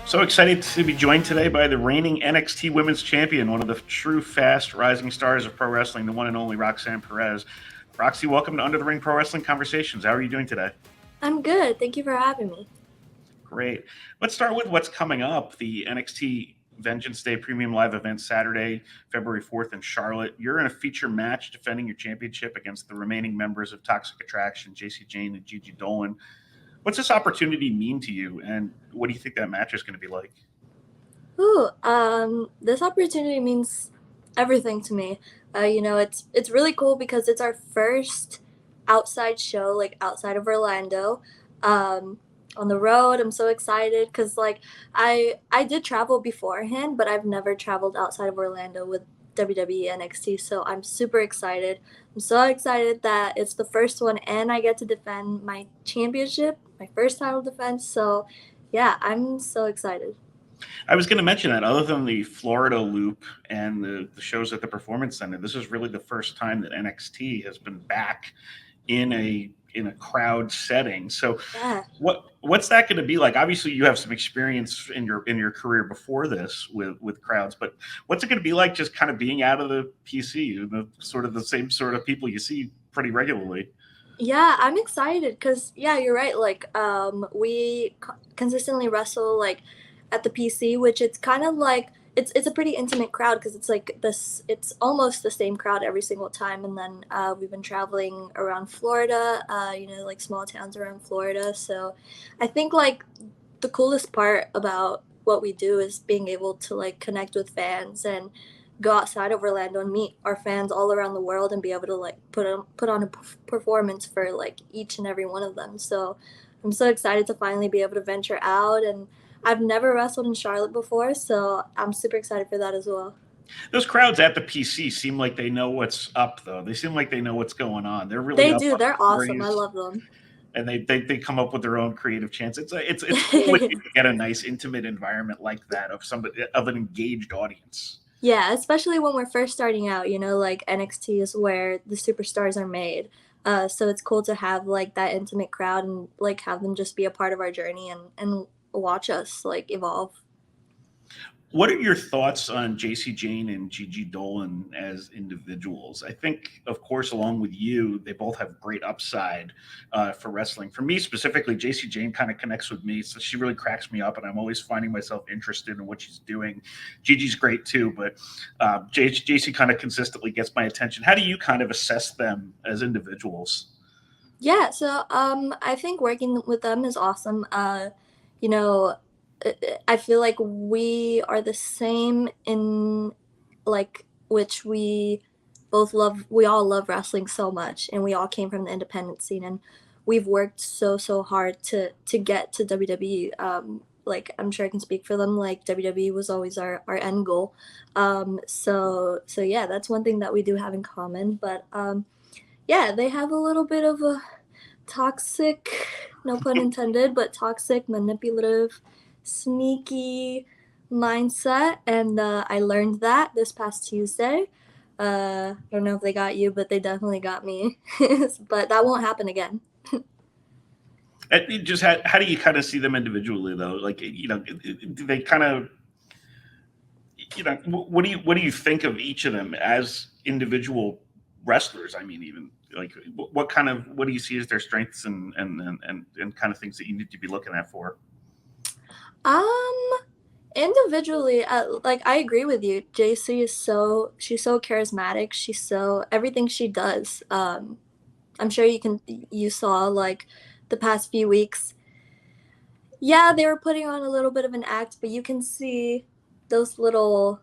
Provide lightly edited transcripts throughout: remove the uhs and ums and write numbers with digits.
So excited to be joined today by the reigning NXT Women's Champion, one of the true fast rising stars of pro wrestling, the one and only Roxanne Perez. Roxy, welcome to Under the Ring Pro Wrestling Conversations. How are you doing today? I'm good. Thank you for having me. Great. Let's start with what's coming up. The NXT Vengeance Day Premium Live event Saturday, February 4th in Charlotte. You're in a feature match defending your championship against the remaining members of Toxic Attraction, JC Jane and Gigi Dolan. What's this opportunity mean to you, and what do you think that match is going to be like? This opportunity means everything to me. It's really cool because it's our first outside show, like outside of Orlando, um, on the road. I'm so excited because I did travel beforehand, but I've never traveled outside of Orlando with WWE NXT. So I'm super excited. I'm so excited that it's the first one, and I get to defend my championship, my first title defense. So yeah, I'm so excited. I was going to mention that other than the Florida loop and the shows at the Performance Center, this is really the first time that NXT has been back in a crowd setting. So Yeah. what's that going to be like? Obviously you have some experience in your career before this with crowds, but what's it going to be like just kind of being out of the PC, the sort of the same sort of people you see pretty regularly? Yeah, I'm excited because yeah, you're right. We consistently wrestle like at the PC, which it's kind of like it's a pretty intimate crowd because it's like this. It's almost the same crowd every single time. And then we've been traveling around Florida, like small towns around Florida. So I think like the coolest part about what we do is being able to like connect with fans and go outside of Orlando and meet our fans all around the world and be able to like put on a performance for like each and every one of them. So I'm so excited to finally be able to venture out, and I've never wrestled in Charlotte before, so I'm super excited for that as well. Those crowds at the PC seem like they know what's up, though. They seem like they know what's going on. They're really They up do. on They're the awesome. I stories, love them. and they come up with their own creative chants. It's cool when you get a nice intimate environment like that of somebody of an engaged audience. Yeah, especially when we're first starting out, like NXT is where the superstars are made. So it's cool to have like that intimate crowd and like have them just be a part of our journey and watch us like evolve. What are your thoughts on JC Jane and Gigi Dolan as individuals? I think, of course, along with you, they both have great upside for wrestling. For me specifically, JC Jane kind of connects with me, so she really cracks me up, and I'm always finding myself interested in what she's doing. Gigi's great too, but JC kind of consistently gets my attention. How do you kind of assess them as individuals? Yeah, so I think working with them is awesome. You know, I feel like we are the same in like which we all love wrestling so much, and we all came from the independent scene, and we've worked so hard to get to WWE. Like I'm sure I can speak for them. Like WWE was always our end goal. So yeah, that's one thing that we do have in common. But yeah, they have a little bit of a toxic, no pun intended, but toxic, manipulative, sneaky mindset. And I learned that this past Tuesday. I don't know if they got you, but they definitely got me. But that won't happen again. Just how do you kind of see them individually, though? Like, do they kind of what do you think of each of them as individual wrestlers? I mean, even like what do you see as their strengths and kind of things that you need to be looking at for? Um, Individually, like I agree with you. JC is she's so charismatic. She's so everything she does. I'm sure you saw like the past few weeks. Yeah, they were putting on a little bit of an act, but you can see those little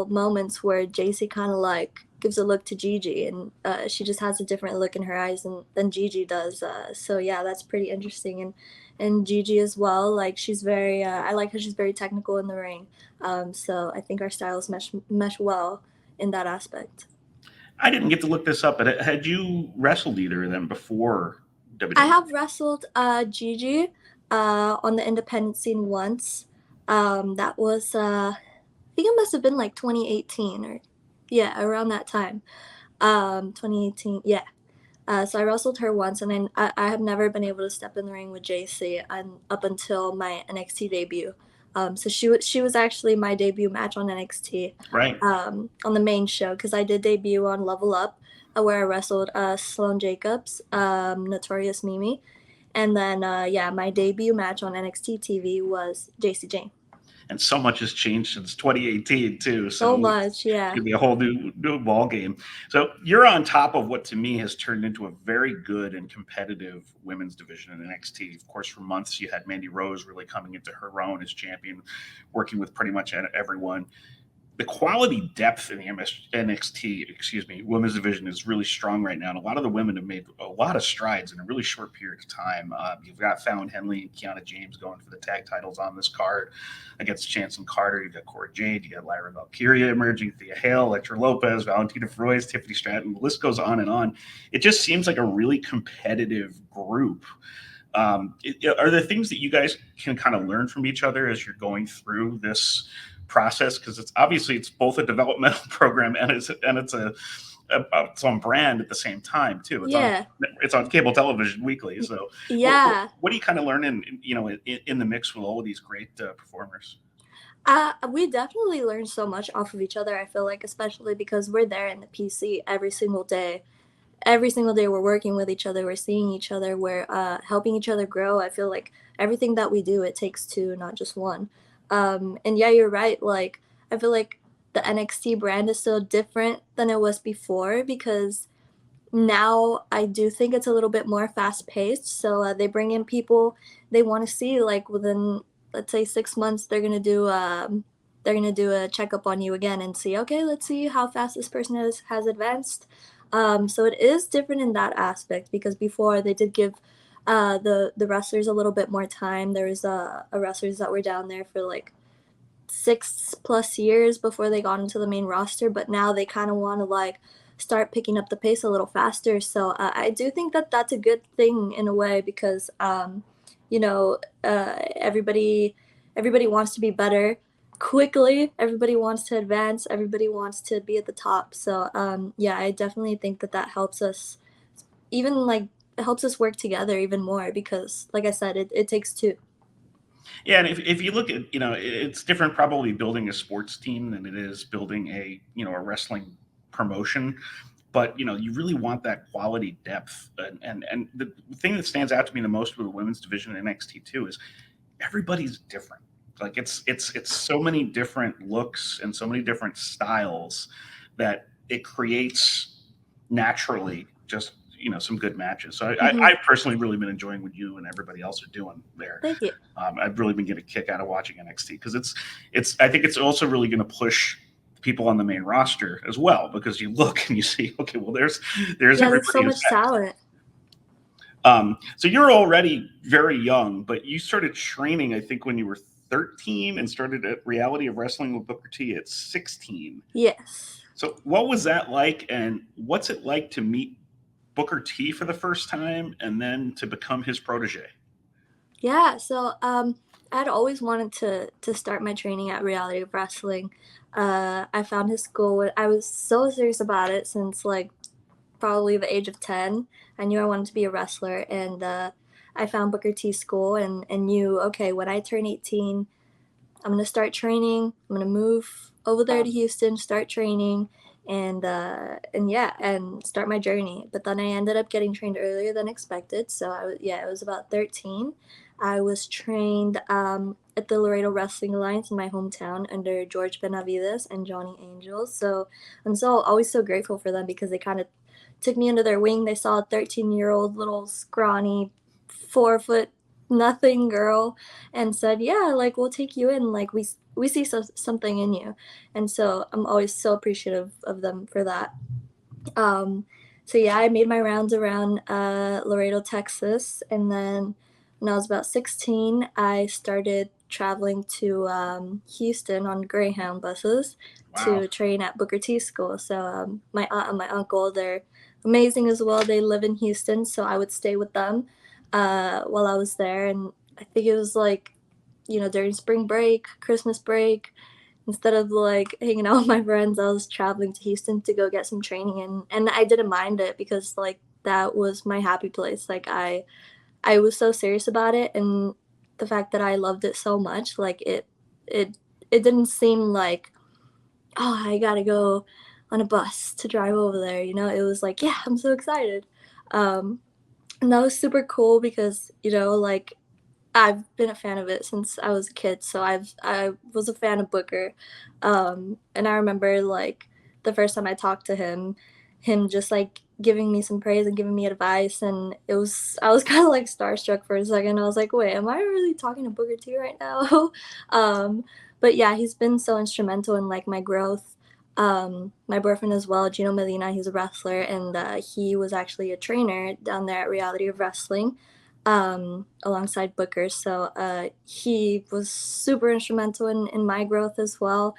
moments where JC kind of like gives a look to Gigi, and she just has a different look in her eyes than Gigi does. So yeah, that's pretty interesting, and Gigi as well. Like she's very, I like how she's very technical in the ring. So I think our styles mesh well in that aspect. I didn't get to look this up, but had you wrestled either of them before I WWE? have wrestled Gigi on the independent scene once. That was I think it must have been like 2018 or yeah, around that time. 2018, yeah. So I wrestled her once, and then I have never been able to step in the ring with JC up until my NXT debut. So she was actually my debut match on NXT, Right. on the main show, because I did debut on Level Up, where I wrestled Sloane Jacobs, Notorious Mimi, and then yeah, my debut match on NXT TV was JC Jane. And so much has changed since 2018 too. So So it's much, yeah. gonna be a whole new ball game. So you're on top of what to me has turned into a very good and competitive women's division in NXT. Of course, for months you had Mandy Rose really coming into her own as champion, working with pretty much everyone. The quality depth in the NXT, women's division is really strong right now. And a lot of the women have made a lot of strides in a really short period of time. You've got Fallon Henley and Kiana James going for the tag titles on this card against Chance and Carter. You've got Cora Jade, you got Lyra Valkyria emerging, Thea Hale, Electra Lopez, Valentina Feroz, Tiffany Stratton. The list goes on and on. It just seems like a really competitive group. Are there things that you guys can kind of learn from each other as you're going through this process? Because it's both a developmental program and it's its on brand at the same time too. Yeah. It's on cable television weekly. So Yeah. what do you kind of learn in the mix with all of these great performers? We definitely learn so much off of each other, I feel like, especially because we're there in the PC every single day. Every single day we're working with each other, we're seeing each other, we're helping each other grow. I feel like everything that we do, it takes two, not just one. And yeah, you're right. Like, I feel like the NXT brand is so different than it was before, because now I do think it's a little bit more fast paced. So they bring in people they want to see, like within, let's say, 6 months, they're gonna do a checkup on you again and see, okay, let's see how fast this person has advanced. So it is different in that aspect, because before they did give the wrestlers a little bit more time. There was wrestlers that were down there for like 6+ years before they got into the main roster, but now they kind of want to like start picking up the pace a little faster. So I do think that that's a good thing in a way, because you know, everybody wants to be better quickly. Everybody wants to advance. Everybody wants to be at the top. So yeah, I definitely think that that helps us, even like it helps us work together even more, because like I said, it takes two. Yeah, and if you look at, it's different probably building a sports team than it is building a wrestling promotion. But you really want that quality depth, and the thing that stands out to me the most with the women's division in NXT too is everybody's different. Like it's so many different looks and so many different styles that it creates naturally just some good matches. So Hmm. I personally really been enjoying what you and everybody else are doing there. Thank you. I've really been getting a kick out of watching NXT because it's I think it's also really going to push people on the main roster as well, because you look and you see, okay, well there's Yeah, there's everybody so who's much talent. so you're already very young, but you started training, I think, when you were 13 and started at Reality of Wrestling with Booker T at 16. Yes. So what was that like, and what's it like to meet Booker T for the first time and then to become his protege? Yeah, so I'd always wanted to start my training at Reality of Wrestling. I found his school. I was so serious about it since like probably the age of 10. I knew I wanted to be a wrestler, and I found Booker T school, and knew, okay, when I turn 18, I'm gonna start training. I'm gonna move over there to Houston, start training, and yeah, and start my journey. But then I ended up getting trained earlier than expected. So yeah, it was about 13. I was trained at the Laredo Wrestling Alliance in my hometown under George Benavides and Johnny Angels. So I'm so always so grateful for them, because they kind of took me under their wing. They saw a 13-year-old little scrawny 4 foot nothing girl and said, "Yeah, like we'll take you in. Like we see something in you," and so I'm always so appreciative of them for that. Um, so yeah, I made my rounds around Laredo, Texas, and then when I was about 16, I started traveling to Houston on Greyhound buses Wow. to train at Booker T school. So my aunt and my uncle, they're amazing as well. They live in Houston, so I would stay with them while I was there, and I think it was like, during spring break, Christmas break, instead of like hanging out with my friends, I was traveling to Houston to go get some training, and I didn't mind it, because like that was my happy place. Like I was so serious about it, and the fact that I loved it so much, like it didn't seem like, oh, I gotta go on a bus to drive over there. It was like, yeah, I'm so excited. Um, and that was super cool because, like, I've been a fan of it since I was a kid, so I was a fan of Booker, and I remember, like, the first time I talked to him just, like, giving me some praise and giving me advice, and I was kinda, like, starstruck for a second. I was like, "Wait, am I really talking to Booker T right now?" Um, but yeah, he's been so instrumental in, like, my growth. My boyfriend as well, Gino Medina, he's a wrestler, and, he was actually a trainer down there at Reality of Wrestling, alongside Booker. So he was super instrumental in my growth as well.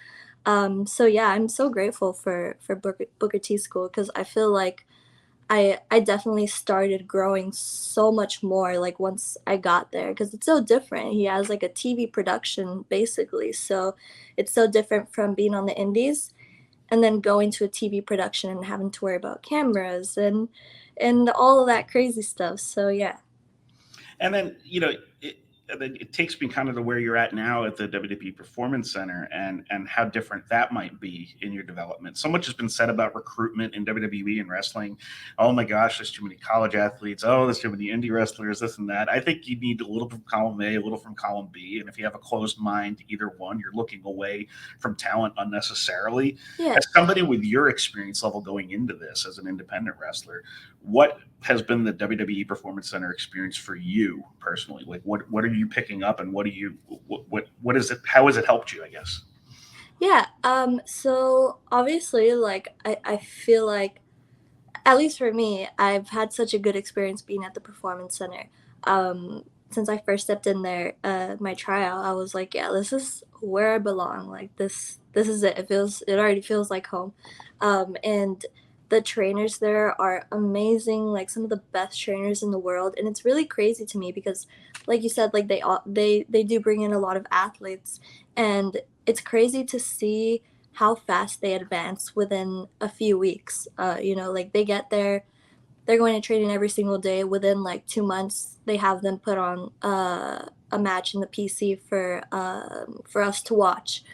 So yeah, I'm so grateful for Booker T School because I feel like I definitely started growing so much more like once I got there because it's so different. He has like a TV production basically, so it's so different from being on the indies and then going to a TV production and having to worry about cameras and all of that crazy stuff. So yeah. And then, and then it takes me kind of to where you're at now at the WWE Performance Center and how different that might be in your development. So much has been said about recruitment in WWE and wrestling. Oh my gosh, there's too many college athletes. Oh, there's too many indie wrestlers, this and that. I think you need a little from column A, a little from column B. And if you have a closed mind to either one, you're looking away from talent unnecessarily. Yeah. As somebody with your experience level going into this as an independent wrestler, what has been the WWE Performance Center experience for you personally? Like, what are you picking up, and what is it? How has it helped you? I guess. Yeah. So obviously, like I feel like at least for me, I've had such a good experience being at the Performance Center. Since I first stepped in there, my tryout, I was like, yeah, this is where I belong. Like this is it. It already feels like home. And the trainers there are amazing, like some of the best trainers in the world. And it's really crazy to me because, like you said, like they do bring in a lot of athletes, and it's crazy to see how fast they advance within a few weeks. Like they get there, they're going to training every single day. Within like 2 months, they have them put on a match in the PC for us to watch.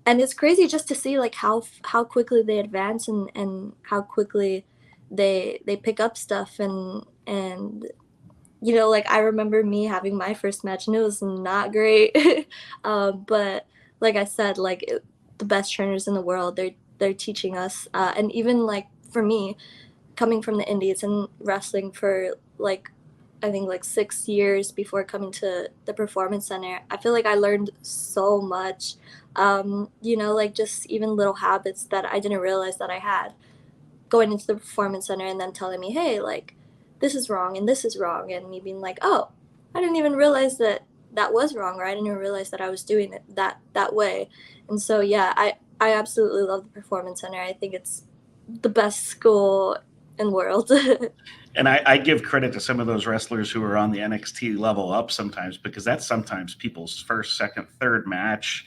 And it's crazy just to see like how quickly they advance and how quickly they pick up stuff and like I remember me having my first match and it was not great. But like I said, like the best trainers in the world, they're teaching us, and even like for me, coming from the indies and wrestling for like I think like 6 years before coming to the Performance Center, I feel like I learned so much. Like just even little habits that I didn't realize that I had going into the Performance Center and then telling me, hey, like, this is wrong and this is wrong. And me being like, oh, I didn't even realize that that was wrong, or I didn't even realize that I was doing it that way. And so, yeah, I absolutely love the Performance Center. I think it's the best school in the world. And I give credit to some of those wrestlers who are on the NXT level up sometimes, because that's sometimes people's first, second, third match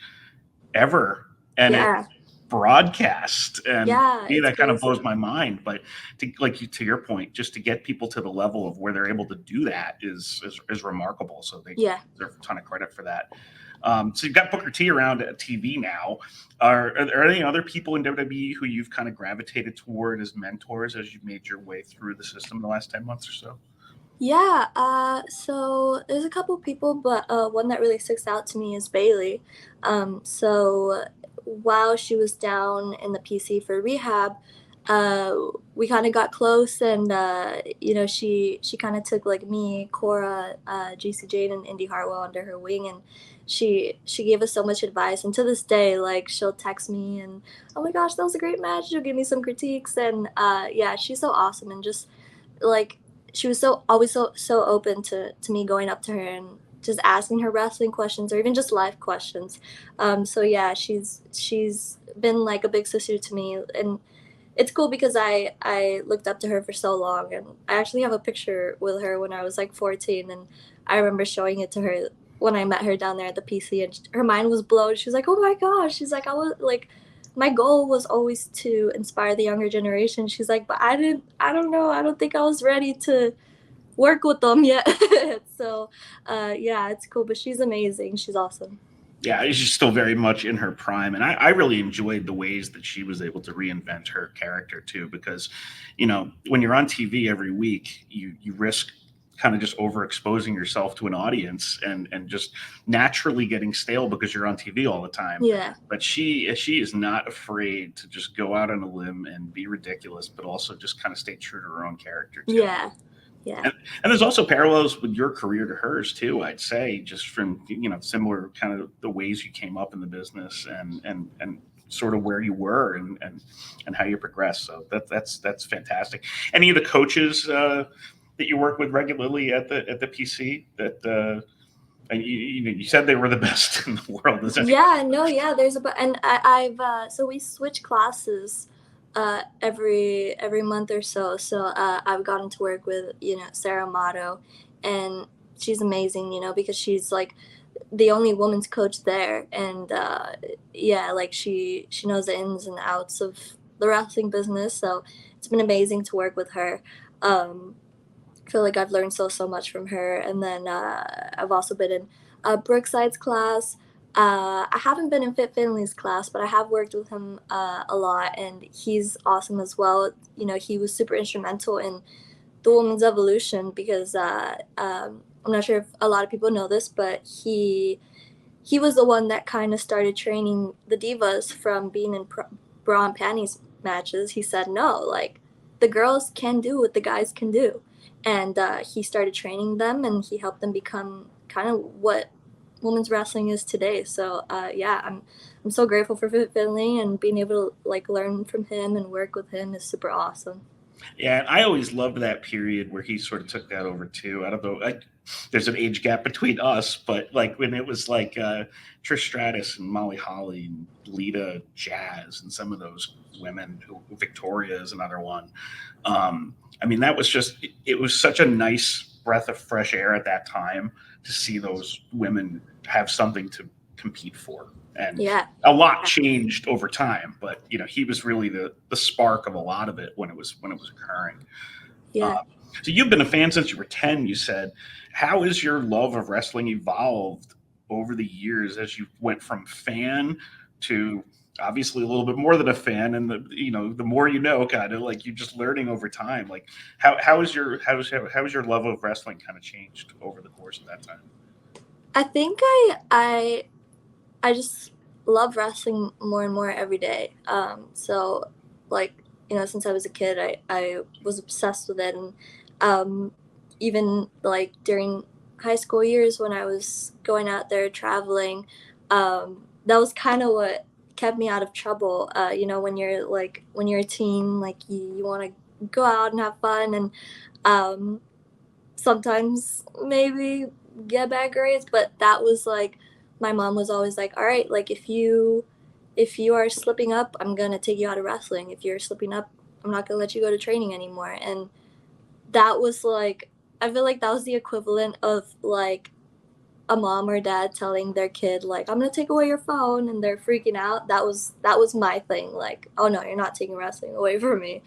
ever, and it Yeah. broadcast. And Yeah, me, it's that kind of blows crazy. my mind. But to your point, just to get people to the level of where they're able to do that is remarkable. So they Yeah. deserve a ton of credit for that. So you've got Booker T around at TV now. Are there any other people in WWE who you've kind of gravitated toward as mentors as you've made your way through the system in the last 10 months or so? Yeah, so there's a couple people, but one that really sticks out to me is Bailey. So while she was down in the PC for rehab, uh, we kind of got close, and she kind of took like me, Cora, JC Jane, and Indy Hartwell under her wing, and she gave us so much advice. And to this day, like she'll text me and, oh my gosh, that was a great match. She'll give me some critiques, and yeah, she's so awesome and just like she was so always so open to me going up to her and just asking her wrestling questions or even just life questions. So yeah, she's been like a big sister to me, and it's cool because I looked up to her for so long, and I actually have a picture with her when I was like 14, and I remember showing it to her when I met her down there at the PC, and her mind was blown. She was like, "Oh my gosh!" She's like, "I was like." My goal was always to inspire the younger generation. She's like, but I don't know, I don't think I was ready to work with them yet. So, yeah, it's cool, but she's amazing. She's awesome. Yeah, she's still very much in her prime, and I really enjoyed the ways that she was able to reinvent her character too. Because, when you're on TV every week, you risk kind of just overexposing yourself to an audience and just naturally getting stale because you're on TV all the time. Yeah. But she is not afraid to just go out on a limb and be ridiculous, but also just kind of stay true to her own character too. Yeah. Yeah. And there's also parallels with your career to hers too. I'd say just from similar kind of the ways you came up in the business and sort of where you were and how you progressed. So that's fantastic. Any of the coaches that you work with regularly at the PC that you said they were the best in the world? Is that Yeah, no, yeah, and I've so we switch classes every month or so. So I've gotten to work with, Sarah Amato, and she's amazing, because she's like the only woman's coach there, and yeah, like she knows the ins and outs of the wrestling business. So it's been amazing to work with her. Um I feel like I've learned so much from her. And then I've also been in Brookside's class. I haven't been in Finlay's class, but I have worked with him a lot, and he's awesome as well. He was super instrumental in the women's evolution because I'm not sure if a lot of people know this, but he was the one that kind of started training the divas from being in bra and panties matches. He said, no, like the girls can do what the guys can do. And he started training them, and he helped them become kind of what women's wrestling is today. So yeah, I'm so grateful for Finley, and being able to like learn from him and work with him is super awesome. Yeah, and I always loved that period where he sort of took that over too. I don't know. There's an age gap between us, but like when it was like Trish Stratus and Molly Holly and Lita Jazz and some of those women, Victoria is another one. I mean, that was just, it was such a nice breath of fresh air at that time to see those women have something to compete for. And Yeah, a lot changed over time, but he was really the spark of a lot of it when it was occurring. yeah. So you've been a fan since you were 10, you said. How has your love of wrestling evolved over the years as you went from fan to obviously a little bit more than a fan, and the more kind of like you're just learning over time. Like how has your love of wrestling kind of changed over the course of that time? I think I just love wrestling more and more every day. So like, since I was a kid, I was obsessed with it. And um, even like during high school years when I was going out there traveling, that was kind of what kept me out of trouble. When you're a teen, like you want to go out and have fun, and um, sometimes maybe get bad grades, but that was like my mom was always like, all right, like if you are slipping up, I'm gonna take you out of wrestling. If you're slipping up, I'm not gonna let you go to training anymore. And that was like, I feel like that was the equivalent of like a mom or dad telling their kid like, I'm gonna take away your phone, and they're freaking out. That was my thing, like, oh no, you're not taking wrestling away from me.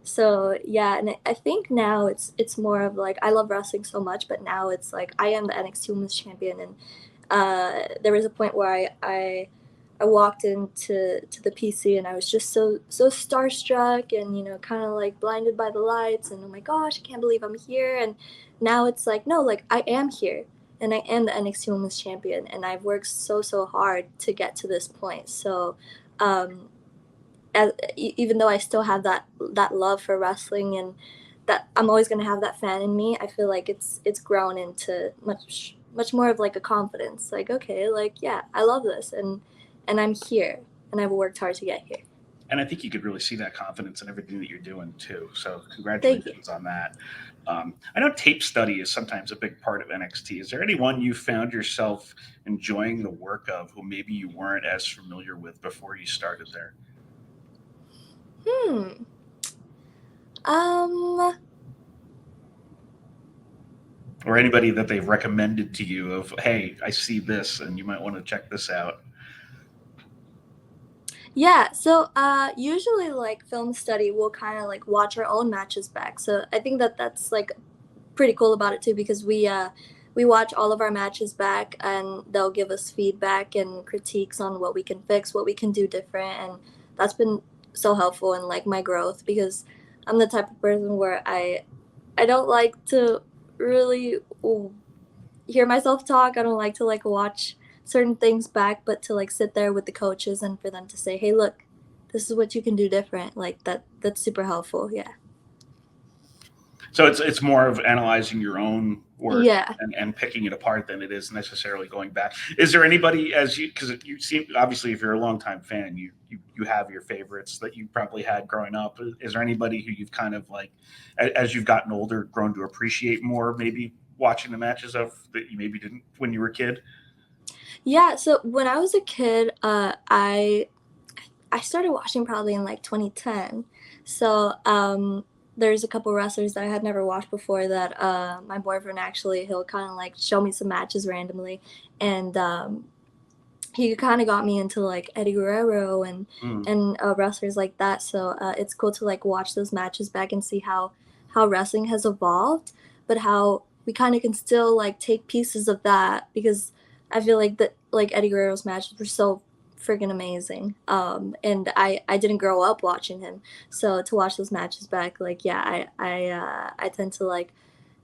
So yeah, and I think now it's more of like, I love wrestling so much, but now it's like I am the NXT Women's Champion. And there was a point where I walked into the PC, and I was just so starstruck, and kind of like blinded by the lights, and oh my gosh, I can't believe I'm here. And now it's like, no, like I am here, and I am the NXT Women's Champion, and I've worked so hard to get to this point. So um, even though I still have that love for wrestling, and that I'm always gonna have that fan in me, I feel like it's grown into much more of like a confidence. Like, okay, like yeah, I love this, and I'm here, and I've worked hard to get here. And I think you could really see that confidence in everything that you're doing too. So Thank you. congratulations on that. I know tape study is sometimes a big part of NXT. Is there anyone you found yourself enjoying the work of who maybe you weren't as familiar with before you started there? Hmm. Um. Or anybody that they've recommended to you of, hey, I see this and you might want to check this out? Yeah. So usually like film study, we'll kind of like watch our own matches back. So I think that's like pretty cool about it too, because we watch all of our matches back, and they'll give us feedback and critiques on what we can fix, what we can do different, and that's been so helpful in like my growth, because I'm the type of person where I don't like to really hear myself talk. I don't like to like watch certain things back, but to like sit there with the coaches and for them to say, "Hey, look, this is what you can do different." Like that's super helpful. Yeah. So it's more of analyzing your own work Yeah. and picking it apart than it is necessarily going back. Is there anybody, as you, because you seem, obviously if you're a longtime fan, you have your favorites that you probably had growing up. Is there anybody who you've kind of like, as you've gotten older, grown to appreciate more, maybe watching the matches of that you maybe didn't when you were a kid? Yeah, so when I was a kid, I started watching probably in like 2010. So there's a couple wrestlers that I had never watched before that my boyfriend actually he'll kind of like show me some matches randomly, and he kind of got me into like Eddie Guerrero Mm. and wrestlers like that. So it's cool to like watch those matches back and see how wrestling has evolved, but how we kind of can still like take pieces of that, because I feel like that like Eddie Guerrero's matches were so freaking amazing. And I didn't grow up watching him, so to watch those matches back, like yeah, I tend to like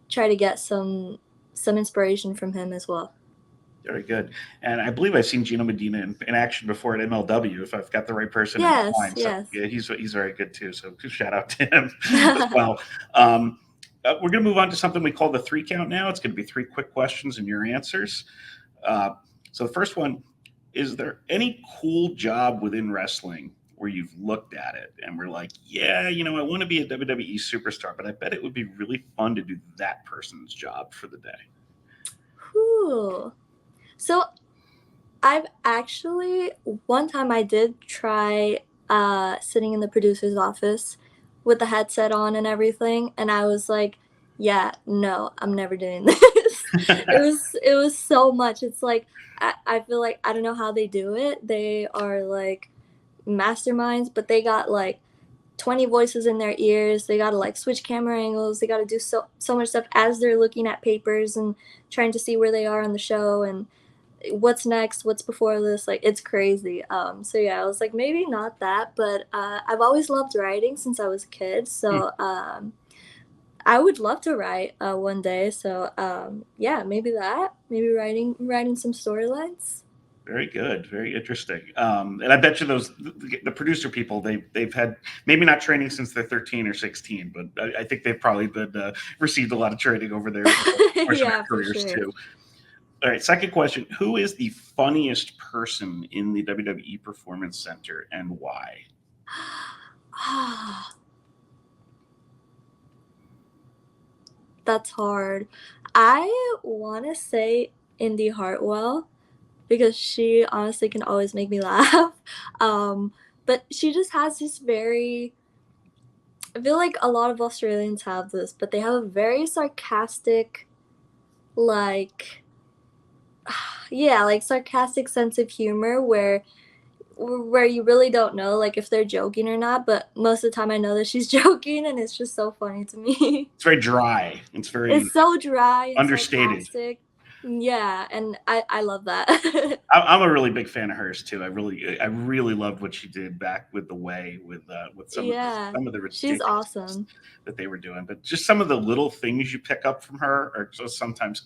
try to get some inspiration from him as well. Very good. And I believe I've seen Gino Medina in action before at MLW, if I've got the right person in Yes, mind. So yes. yeah, he's very good too. So shout out to him as well. Um, we're going to move on to something we call the three count now. It's going to be three quick questions and your answers. Uh, so the first one, is there any cool job within wrestling where you've looked at it and we're like, yeah, I want to be a WWE superstar, but I bet it would be really fun to do that person's job for the day. Whew. So I've actually one time I did try sitting in the producer's office with the headset on and everything, and I was like, yeah, no, I'm never doing this. It was so much. It's like I feel like I don't know how they do it. They are like masterminds, but they got like 20 voices in their ears. They got to like switch camera angles. They got to do so much stuff as they're looking at papers and trying to see where they are on the show and what's next, what's before this. Like it's crazy. So yeah, I was like maybe not that, but I've always loved writing since I was a kid. So I would love to write one day. So yeah, maybe that. Maybe writing some storylines. Very good, very interesting. And I bet you the producer people they've had maybe not training since they're 13 or 16, but I think they've probably been received a lot of training over their course of their Yeah, for careers sure. too. All right, second question: who is the funniest person in the WWE Performance Center and why? Ah, that's hard. I want to say Indy Hartwell, because she honestly can always make me laugh. Um, but she just has this very, I feel like a lot of Australians have this, but they have a very sarcastic, like, yeah, like sarcastic sense of humor where you really don't know like if they're joking or not, but most of the time I know that she's joking, and it's just so funny to me. It's very dry. It's very It's so dry and understated. sarcastic. Yeah, and I love that. I'm a really big fan of hers too. I really loved what she did back with the way with Yeah, some of the she's ridiculousness awesome. that they were doing, but just some of the little things you pick up from her or just sometimes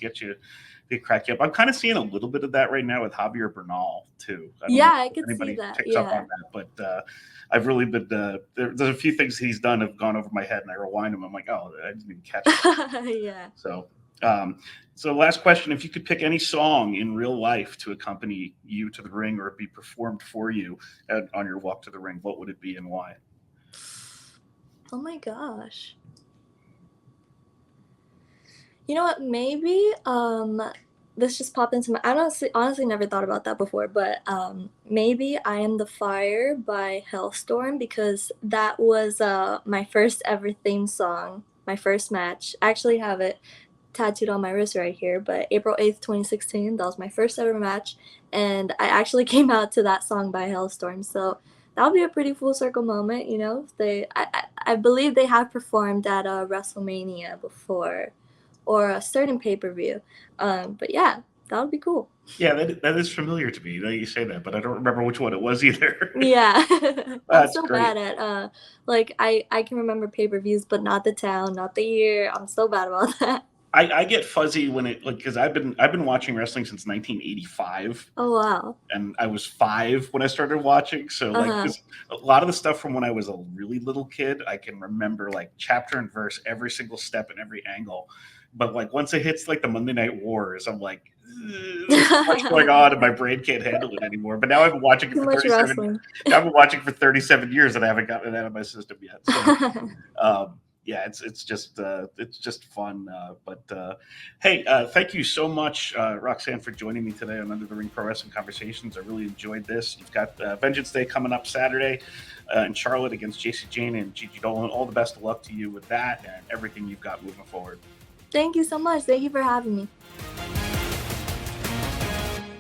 they crack you up. I'm kind of seeing a little bit of that right now with Javier Bernal too. I don't Yeah, know I if could see anybody that. picks up Yeah. on that, but I've really been there's a few things he's done have gone over my head, and I rewind them. I'm like, oh, I didn't even catch that. Yeah. So, um, so last question: if you could pick any song in real life to accompany you to the ring or be performed for you on your walk to the ring, what would it be and why? Oh my gosh. You know what? Maybe this just popped into my. I honestly never thought about that before, but maybe "I Am the Fire" by Hellstorm, because that was my first ever theme song, my first match. I actually have it tattooed on my wrist right here, but April 8th, 2016, that was my first ever match, and I actually came out to that song by Hellstorm. So that would be a pretty full circle moment, you know. I believe they have performed at WrestleMania before, or a certain pay-per-view. But yeah, that would be cool. Yeah, that is familiar to me. Now you say that, but I don't remember which one it was either. Yeah. I'm That's so great. bad at like I can remember pay-per-views but not the town, not the year. I'm so bad about that. I get fuzzy when it like because I've been watching wrestling since 1985, Oh wow. and I was 5 when I started watching. So like, Uh-huh. 'cause a lot of the stuff from when I was a really little kid, I can remember like chapter and verse, every single step and every angle. But like once it hits like the Monday Night Wars, I'm like, there's too much going on, and my brain can't handle it anymore. But now I've been watching it Too for much 37. wrestling. Now I've been watching for 37 years, and I haven't gotten it out of my system yet. So yeah, it's just fun. But hey, thank you so much, Roxanne, for joining me today on Under the Ring Pro Wrestling Conversations. I really enjoyed this. You've got Vengeance Day coming up Saturday in Charlotte against JC Jane and Gigi Dolan. All the best of luck to you with that and everything you've got moving forward. Thank you so much. Thank you for having me.